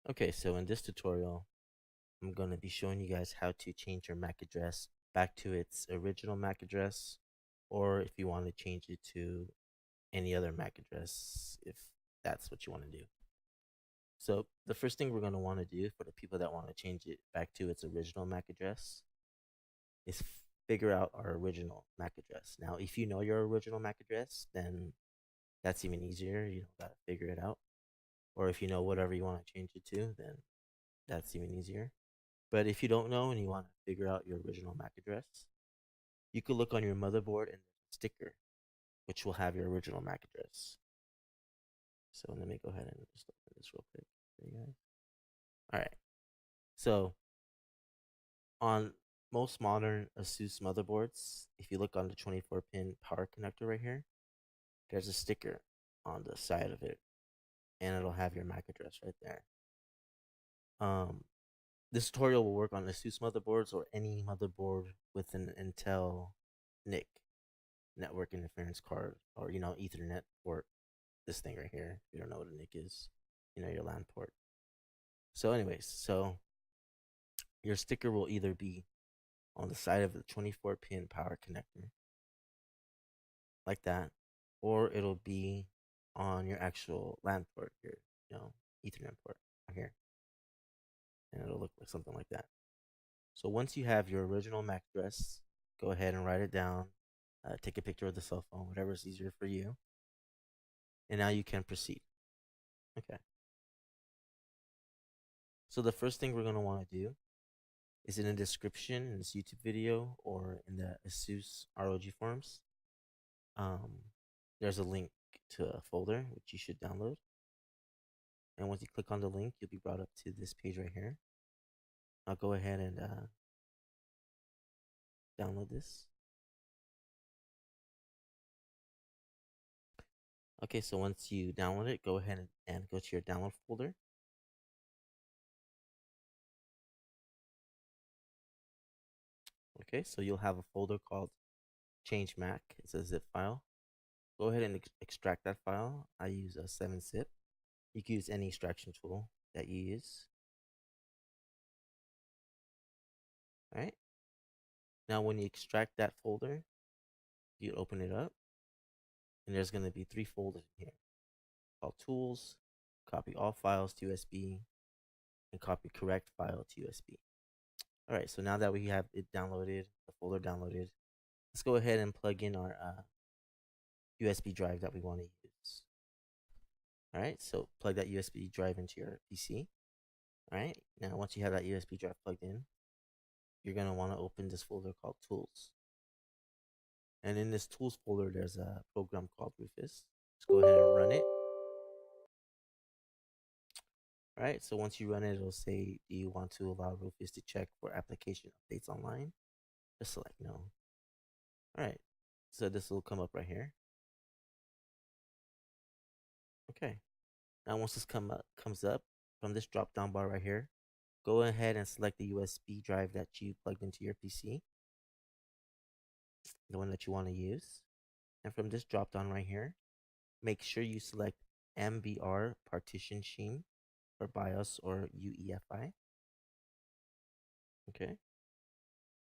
Okay, so in this tutorial, I'm going to be showing you guys how to change your MAC address back to its original MAC address, or if you want to change it to any other MAC address, if that's what you want to do. So the first thing we're going to want to do for the people that want to change it back to its original MAC address is figure out our original MAC address. Now, if you know your original MAC address, then that's even easier. You don't got to figure it out. Or if you know whatever you want to change it to, then that's even easier. But if you don't know and you want to figure out your original MAC address, you could look on your motherboard and sticker, which will have your original MAC address. So let me go ahead and just open this real quick for you guys. All right. So on most modern Asus motherboards, if you look on the 24-pin power connector right here, there's a sticker on the side of it, and it'll have your MAC address right there. This tutorial will work on Asus motherboards or any motherboard with an Intel NIC, network interference card, or Ethernet port. This thing right here. If you don't know what a NIC is, your LAN port. So, anyways, your sticker will either be on the side of the 24-pin power connector, like that, or it'll be on your actual LAN port here, Ethernet port right here, and it'll look like something like that. So once you have your original MAC address, go ahead and write it down. Take a picture of the cell phone, whatever is easier for you. And now you can proceed. Okay. So the first thing we're going to want to do is in the description in this YouTube video or in the Asus ROG forums. There's a link to a folder which you should download. And once you click on the link, you'll be brought up to this page right here. I'll go ahead and download this. Okay, so once you download it, go ahead and go to your download folder. Okay, so you'll have a folder called Change Mac. It's a zip file. Go ahead and extract that file. I use a 7-zip. You can use any extraction tool that you use. All right. Now, when you extract that folder, you open it up, and there's going to be 3 folders in here called Tools, Copy All Files to USB, and Copy Correct File to USB. All right. So now that we have it downloaded, the folder downloaded, let's go ahead and plug in our USB drive that we want to use. All right. So plug that USB drive into your PC. All right. Now, once you have that USB drive plugged in, you're going to want to open this folder called Tools. And in this Tools folder, there's a program called Rufus. Let's go ahead and run it. All right, so once you run it, it'll say, do you want to allow Rufus to check for application updates online? Just select no. All right, so this will come up right here. Okay, now once this comes up from this drop down bar right here, go ahead and select the USB drive that you plugged into your PC, the one that you want to use. And from this drop down right here, make sure you select MBR partition scheme for BIOS or UEFI. Okay.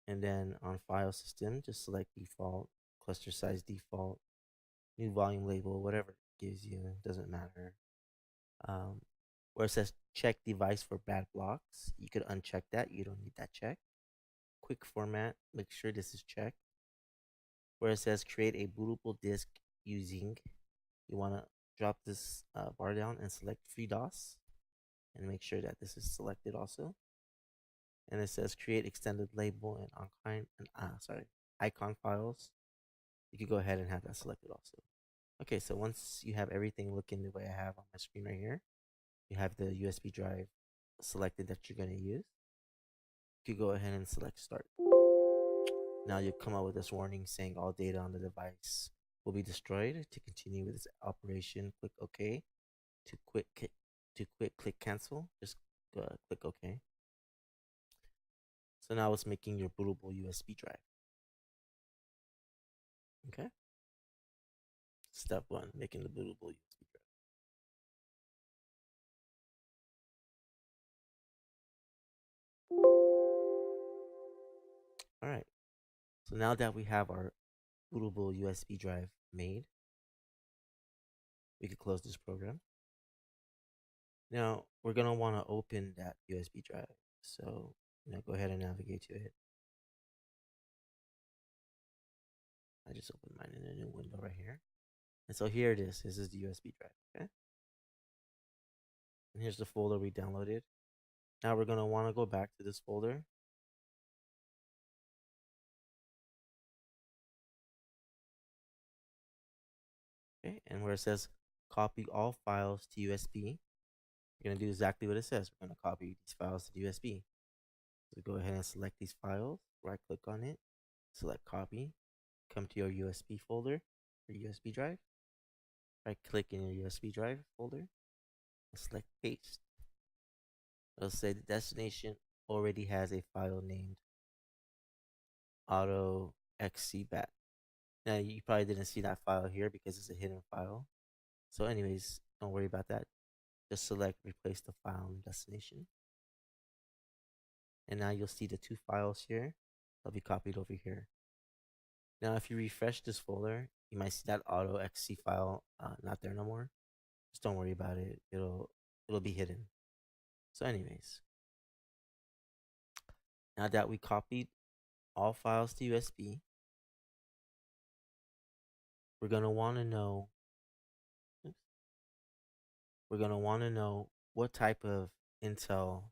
And then on file system, just select default, cluster size default, new volume label, whatever it gives you, doesn't matter. Where it says check device for bad blocks, you could uncheck that. You don't need that check. Quick format, make sure this is checked. Where it says create a bootable disk using, you want to drop this bar down and select FreeDOS and make sure that this is selected also. And it says create extended label and icon files. You could go ahead and have that selected also. Okay, so once you have everything looking the way I have on my screen right here, you have the USB drive selected that you're going to use. You could go ahead and select start. Now you'll come out with this warning saying all data on the device will be destroyed. To continue with this operation, click OK. To quit, click cancel. Just click OK. So now it's making your bootable USB drive. Okay. Step 1, making the bootable USB drive. All right. So now that we have our bootable USB drive made, we can close this program. Now we're gonna want to open that USB drive. So go ahead and navigate to it. I just opened mine in a new window right here. And so here it is. This is the USB drive. Okay. And here's the folder we downloaded. Now we're gonna want to go back to this folder. Okay, and where it says copy all files to USB, we're gonna do exactly what it says. We're gonna copy these files to the USB. So go ahead and select these files, right click on it, select copy, come to your USB folder, your USB drive, right click in your USB drive folder, and select paste. It'll say the destination already has a file named auto.xcbat. Now you probably didn't see that file here because it's a hidden file. So anyways, don't worry about that. Just select replace the file and destination. And now you'll see the two files here. They'll be copied over here. Now if you refresh this folder, you might see that auto.xc file not there no more. Just don't worry about it. It'll be hidden. So anyways, now that we copied all files to USB, we're gonna want to know what type of Intel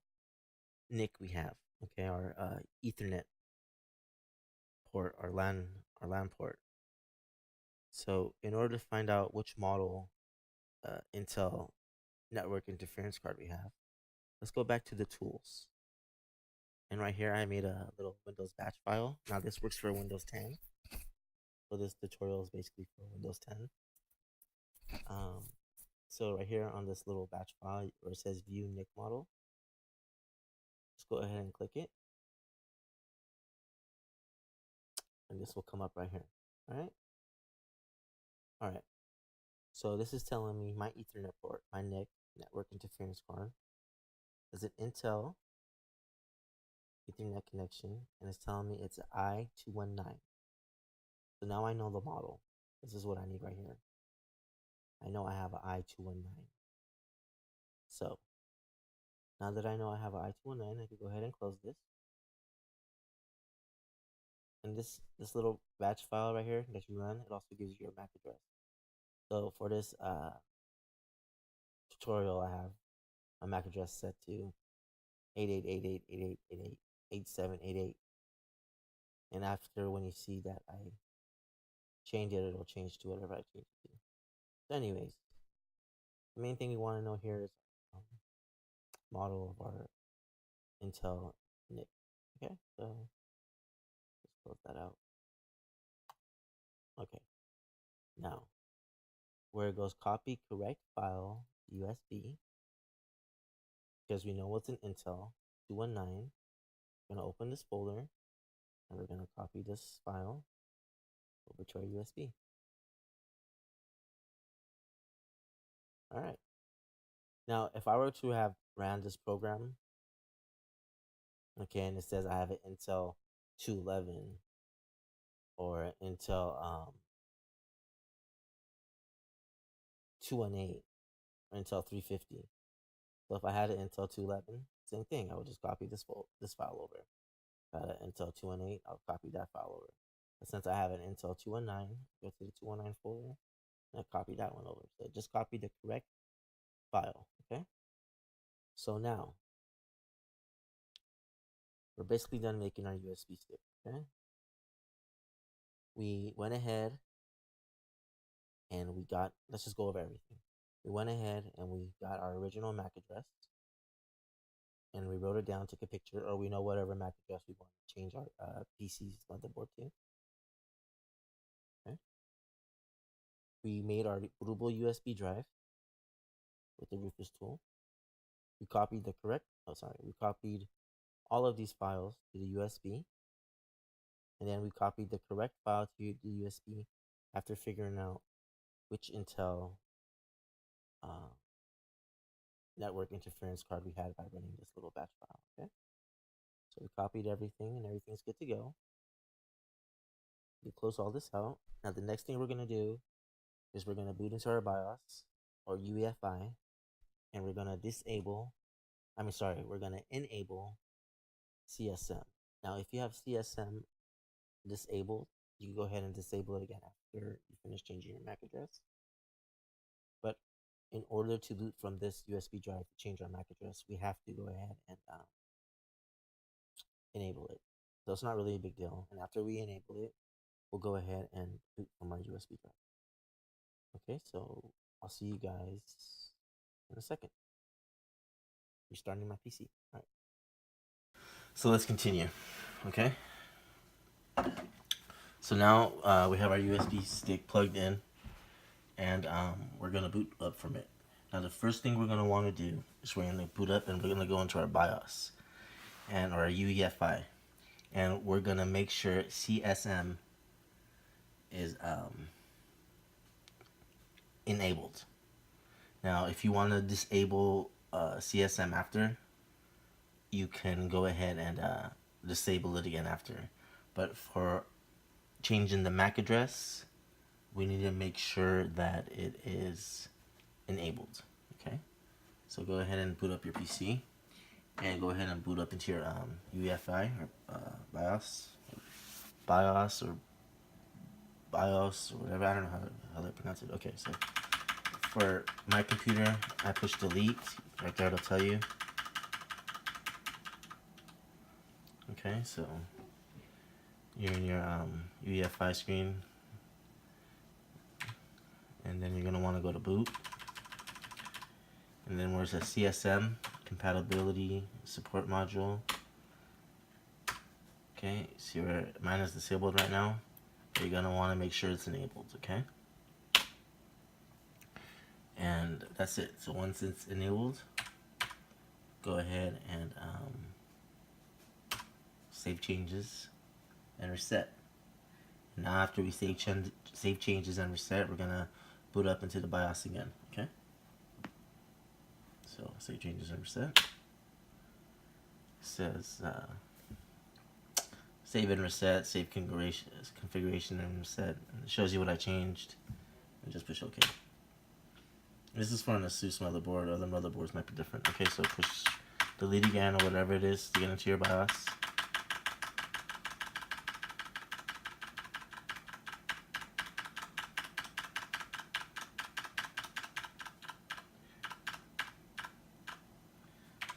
NIC we have. Okay, our Ethernet port, our LAN port. So in order to find out which model Intel network interference card we have, let's go back to the tools. And right here, I made a little Windows batch file. Now this works for Windows 10. So this tutorial is basically for Windows 10. So right here on this little batch file where it says view Nic Model, just go ahead and click it. And this will come up right here. All right. So this is telling me my Ethernet port, my NIC, network interference card, is an Intel Ethernet connection, and it's telling me it's an I219. So now I know the model. This is what I need right here. I know I have an I219. So now that I know I have an I219, I can go ahead and close this. And this little batch file right here that you run, it also gives you your MAC address. So for this tutorial, I have my MAC address set to 888888888788. And after, when you see that I change it, it'll change to whatever I change it to. So anyways, the main thing we want to know here is model of our Intel NIC. Okay, so let's close that out. Okay, now where it goes copy correct file USB, because we know what's an Intel 219. We're gonna open this folder and we're gonna copy this file over to our USB. All right. Now, if I were to have ran this program, okay, and it says I have an Intel 211 or Intel 218 or Intel 350. So if I had an Intel 211, same thing. I would just copy this file over. If I had an Intel 218, I'll copy that file over. But since I have an Intel 219, go to the 219 folder and I copy that one over. So just copy the correct file. Okay. So now we're basically done making our USB stick. Okay. We went ahead and we got, let's just go over everything. We went ahead and we got our original MAC address and we wrote it down, took a picture, or we know whatever MAC address we want to change our PC's motherboard to. Okay. We made our bootable USB drive with the Rufus tool. We copied we copied all of these files to the USB. And then we copied the correct file to the USB after figuring out which Intel network interference card we had by running this little batch file. Okay. So we copied everything and everything's good to go. you close all this out. Now the next thing we're gonna do is we're gonna boot into our BIOS or UEFI, and we're gonna we're gonna enable CSM. Now, if you have CSM disabled, you can go ahead and disable it again after you finish changing your MAC address. But in order to boot from this USB drive to change our MAC address, we have to go ahead and enable it. So it's not really a big deal. And after we enable it, we'll go ahead and boot from our USB drive. Okay, so I'll see you guys in a second. Restarting my PC. All right. So let's continue. Okay. So now we have our USB stick plugged in, and we're gonna boot up from it. Now the first thing we're gonna want to do is we're gonna boot up, and we're gonna go into our BIOS and our UEFI, and we're gonna make sure CSM is enabled. Now, if you want to disable CSM after, you can go ahead and disable it again after. But for changing the MAC address, we need to make sure that it is enabled. Okay, so go ahead and boot up your PC, and go ahead and boot up into your UEFI or BIOS or whatever. I don't know how they pronounce it. Okay, so for my computer, I push delete. Right there, it'll tell you. Okay, so you're in your UEFI screen, and then you're gonna want to go to boot, and then where it says CSM compatibility support module. Okay, see where mine is disabled right now. You're gonna want to make sure it's enabled. Okay, and that's it. So once it's enabled, go ahead and save changes and reset. Now after we save changes and reset, we're gonna boot up into the BIOS again. Okay, so save changes and reset. It says save and reset, save configuration and reset. And it shows you what I changed, and just push OK. This is for an Asus motherboard. Other motherboards might be different. Okay, so push delete again or whatever it is to get into your BIOS.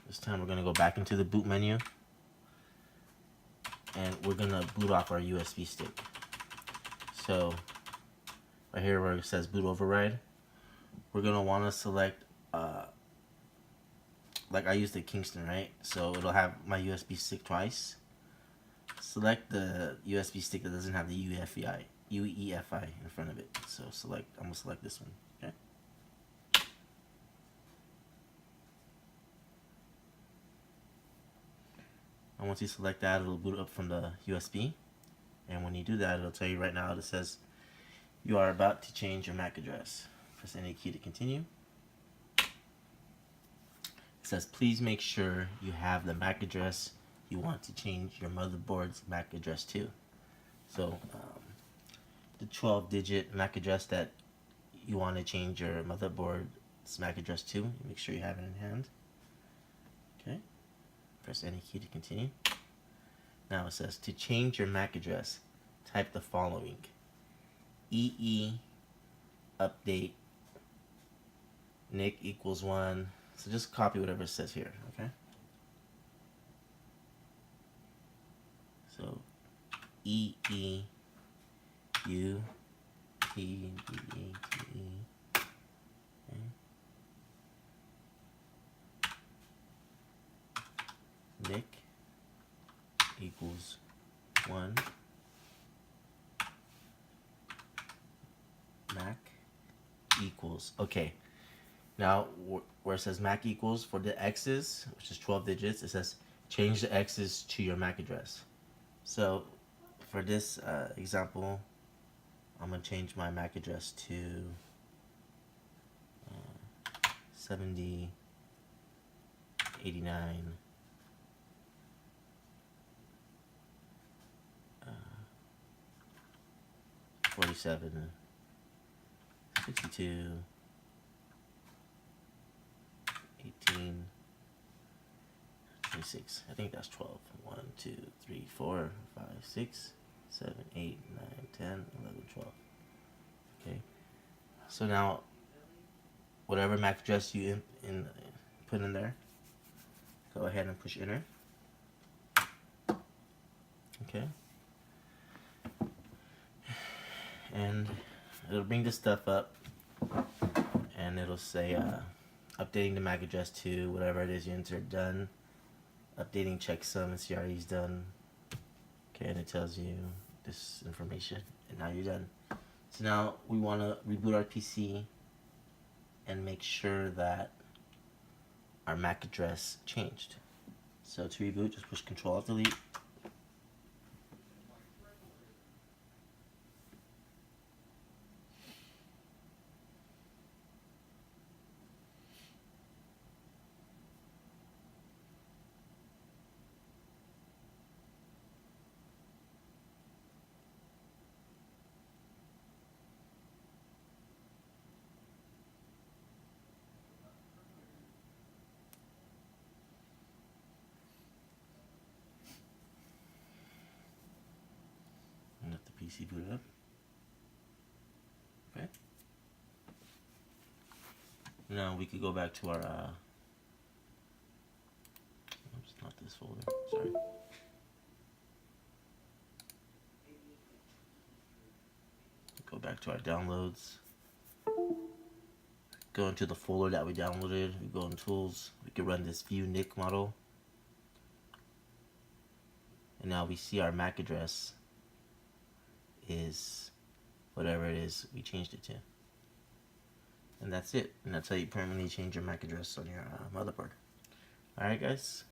This time we're going to go back into the boot menu, and we're going to boot off our USB stick. So right here where it says boot override, we're going to want to select, like I used the Kingston, right? So it'll have my USB stick twice. Select the USB stick that doesn't have the UEFI in front of it. So I'm going to select this one, okay? And once you select that, it'll boot up from the USB. And when you do that, it'll tell you right now, it says you are about to change your MAC address. Press any key to continue. It says please make sure you have the MAC address you want to change your motherboard's MAC address to. So the 12-digit MAC address that you want to change your motherboard's MAC address to, make sure you have it in hand. Okay. Press any key to continue. Now it says to change your MAC address, type the following: EE update NIC equals 1. So just copy whatever it says here, okay? So EE U T D E T E. Okay. NIC equals 1. MAC equals, okay. Now where it says MAC equals, for the X's, which is 12 digits, it says change the X's to your MAC address. So for this example, I'm going to change my MAC address to 7089 47, 62, 18, 26. I think that's 12. 1, 2, 3, 4, 5, 6, 7, 8, 9, 10, 11, 12. Okay. So now, whatever MAC address you put in there, go ahead and push enter. Okay. And it'll bring this stuff up, and it'll say updating the MAC address to whatever it is you entered done. Updating checksum and CRE is done. Okay, and it tells you this information, and now you're done. So now we want to reboot our PC and make sure that our MAC address changed. So to reboot, just push Control-Alt-Delete. And let the PC boot up. Okay. Now we could go back to our oops, not this folder, sorry. Go back to our downloads. Go into the folder that we downloaded. We go in tools. We can run this view Nic Model. And now we see our MAC address is whatever it is we changed it to. And that's it. And that's how you permanently change your MAC address on your motherboard. Alright guys.